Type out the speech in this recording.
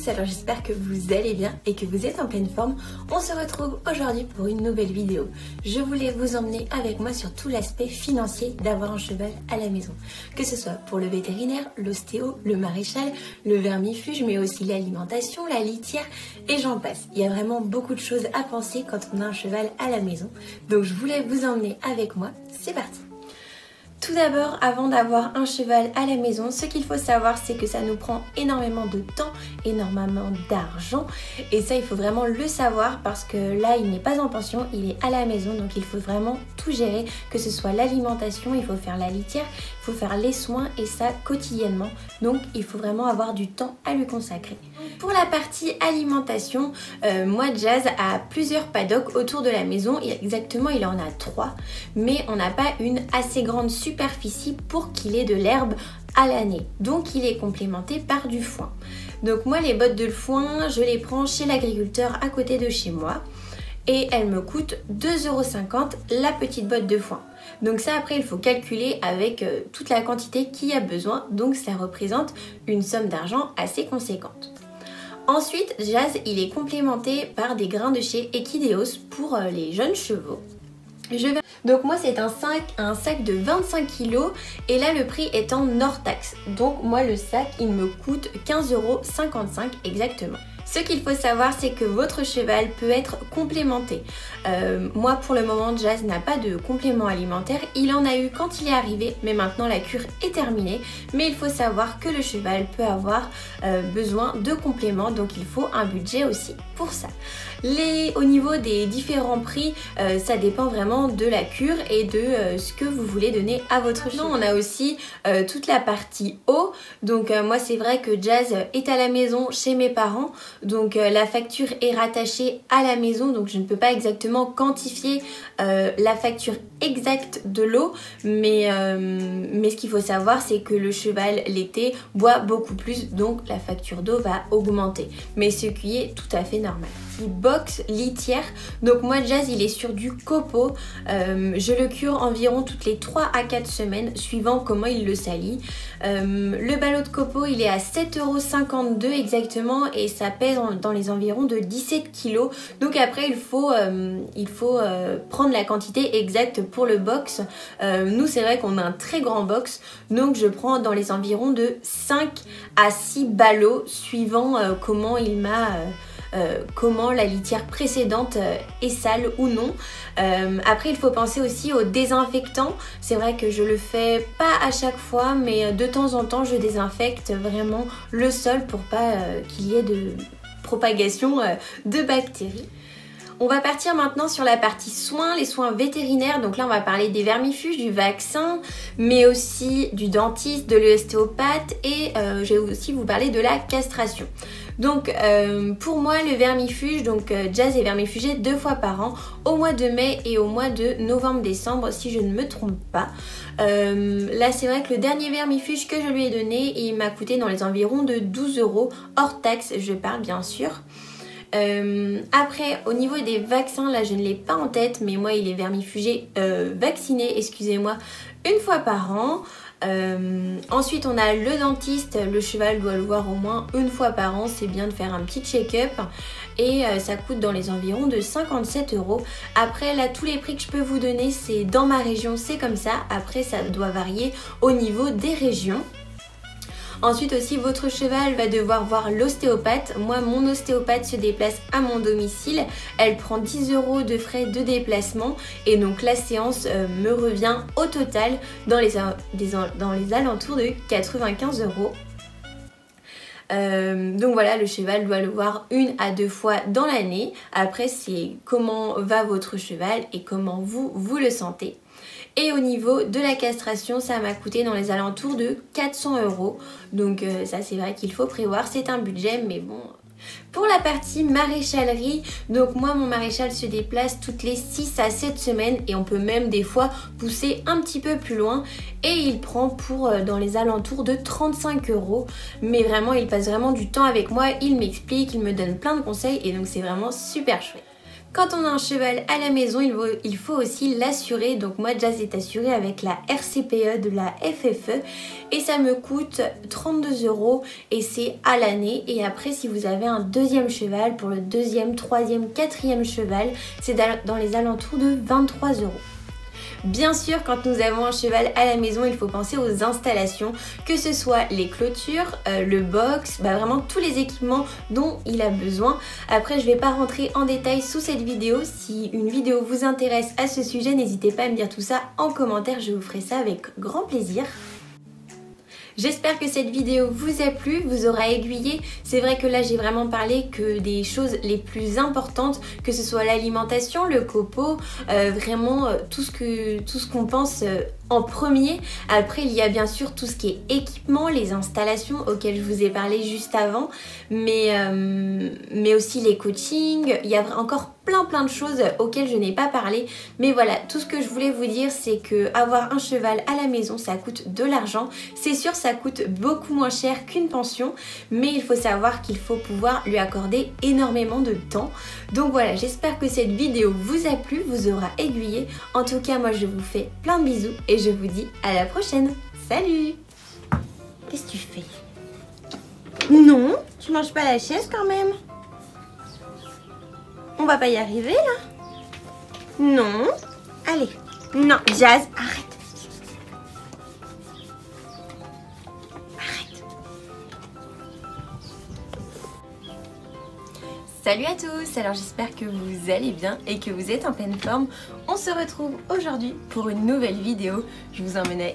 alors j'espère que vous allez bien et que vous êtes en pleine forme. On se retrouve aujourd'hui pour une nouvelle vidéo. Je voulais vous emmener avec moi sur tout l'aspect financier d'avoir un cheval à la maison. Que ce soit pour le vétérinaire, l'ostéo, le maréchal, le vermifuge, mais aussi l'alimentation, la litière et j'en passe. Il y a vraiment beaucoup de choses à penser quand on a un cheval à la maison. Donc je voulais vous emmener avec moi. C'est parti! Tout d'abord, avant d'avoir un cheval à la maison, ce qu'il faut savoir, c'est que ça nous prend énormément de temps, énormément d'argent. Et ça, il faut vraiment le savoir parce que là, il n'est pas en pension, il est à la maison. Donc, il faut vraiment tout gérer, que ce soit l'alimentation, il faut faire la litière, il faut faire les soins et ça quotidiennement. Donc, il faut vraiment avoir du temps à lui consacrer. Pour la partie alimentation, moi, Jazz a plusieurs paddocks autour de la maison. Et exactement, il en a 3. Mais on n'a pas une assez grande superficie pour qu'il ait de l'herbe à l'année. Donc il est complémenté par du foin. Donc moi les bottes de foin, je les prends chez l'agriculteur à côté de chez moi et elles me coûtent 2,50 € la petite botte de foin. Donc ça après il faut calculer avec toute la quantité qu'il y a besoin. Donc ça représente une somme d'argent assez conséquente. Ensuite Jazz il est complémenté par des grains de chez Equideos pour les jeunes chevaux. Donc moi c'est un sac de 25 kg et là le prix est en hors taxe. Donc moi le sac il me coûte 15,55 € exactement. Ce qu'il faut savoir c'est que votre cheval peut être complémenté. Moi pour le moment Jazz n'a pas de complément alimentaire. Il en a eu quand il est arrivé mais maintenant la cure est terminée. Mais il faut savoir que le cheval peut avoir besoin de compléments donc il faut un budget aussi pour ça. Au niveau des différents prix, ça dépend vraiment de la cure et de ce que vous voulez donner à votre cheval. On a aussi toute la partie eau. Donc moi c'est vrai que Jazz est à la maison chez mes parents. Donc la facture est rattachée à la maison. Donc je ne peux pas exactement quantifier la facture exacte de l'eau. Mais ce qu'il faut savoir c'est que le cheval l'été boit beaucoup plus. Donc la facture d'eau va augmenter. Mais ce qui est tout à fait normal. Box litière, donc moi Jazz il est sur du copeaux, je le cure environ toutes les 3 à 4 semaines suivant comment il le salit. Le ballot de copeaux il est à 7,52 € exactement et ça pèse dans les environs de 17 kg. Donc après il faut prendre la quantité exacte pour le box. Nous c'est vrai qu'on a un très grand box donc je prends dans les environs de 5 à 6 ballots suivant comment il m'a comment la litière précédente est sale ou non. Après il faut penser aussi au désinfectant. C'est vrai que je le fais pas à chaque fois mais de temps en temps je désinfecte vraiment le sol pour pas qu'il y ait de propagation de bactéries. On va partir maintenant sur la partie soins, les soins vétérinaires. Donc là on va parler des vermifuges, du vaccin, mais aussi du dentiste, de l'ostéopathe et je vais aussi vous parler de la castration. Donc pour moi le vermifuge, donc Jazz est vermifugé 2 fois par an, au mois de mai et au mois de novembre-décembre si je ne me trompe pas. Là c'est vrai que le dernier vermifuge que je lui ai donné il m'a coûté dans les environs de 12 € hors taxe, je parle bien sûr. Après au niveau des vaccins là je ne l'ai pas en tête mais moi il est vermifugé vacciné excusez-moi une fois par an. Ensuite on a le dentiste, le cheval doit le voir au moins une fois par an, c'est bien de faire un petit check-up et ça coûte dans les environs de 57 €. Après là tous les prix que je peux vous donner c'est dans ma région, c'est comme ça, après ça doit varier au niveau des régions. Ensuite aussi votre cheval va devoir voir l'ostéopathe. Moi mon ostéopathe se déplace à mon domicile. Elle prend 10 € de frais de déplacement et donc la séance me revient au total dans les alentours de 95 €. Donc voilà le cheval doit le voir 1 à 2 fois dans l'année. Après c'est comment va votre cheval et comment vous le sentez. Et au niveau de la castration, ça m'a coûté dans les alentours de 400 €. Donc ça c'est vrai qu'il faut prévoir, c'est un budget mais bon. Pour la partie maréchalerie, donc moi mon maréchal se déplace toutes les 6 à 7 semaines et on peut même des fois pousser un petit peu plus loin et il prend pour dans les alentours de 35 €. Mais vraiment il passe vraiment du temps avec moi, il m'explique, il me donne plein de conseils et donc c'est vraiment super chouette. Quand on a un cheval à la maison, il faut aussi l'assurer. Donc moi Jazz est assurée avec la RCPE de la FFE et ça me coûte 32 € et c'est à l'année. Et après, si vous avez un deuxième cheval, pour le deuxième, troisième, quatrième cheval, c'est dans les alentours de 23 €. Bien sûr, quand nous avons un cheval à la maison, il faut penser aux installations, que ce soit les clôtures, le box, vraiment tous les équipements dont il a besoin. Après, je ne vais pas rentrer en détail sous cette vidéo. Si une vidéo vous intéresse à ce sujet, n'hésitez pas à me dire tout ça en commentaire, je vous ferai ça avec grand plaisir. J'espère que cette vidéo vous a plu, vous aura aiguillé. C'est vrai que là j'ai vraiment parlé que des choses les plus importantes, que ce soit l'alimentation, le copeau, vraiment tout ce qu'on pense en premier. Après il y a bien sûr tout ce qui est équipement, les installations auxquelles je vous ai parlé juste avant, mais aussi les coachings. Il y a encore plein de choses auxquelles je n'ai pas parlé, mais voilà, tout ce que je voulais vous dire, c'est que avoir un cheval à la maison, ça coûte de l'argent. C'est sûr, ça coûte beaucoup moins cher qu'une pension, mais il faut savoir qu'il faut pouvoir lui accorder énormément de temps. Donc voilà, j'espère que cette vidéo vous a plu, vous aura aiguillé. En tout cas, moi je vous fais plein de bisous et je vous dis à la prochaine. Salut! Qu'est-ce que tu fais? Non, tu manges pas la chaise quand même? On va pas y arriver là? Non. Allez. Non, Jazz, arrête. Arrête. Salut à tous, alors j'espère que vous allez bien et que vous êtes en pleine forme. On se retrouve aujourd'hui pour une nouvelle vidéo. Je vous emmène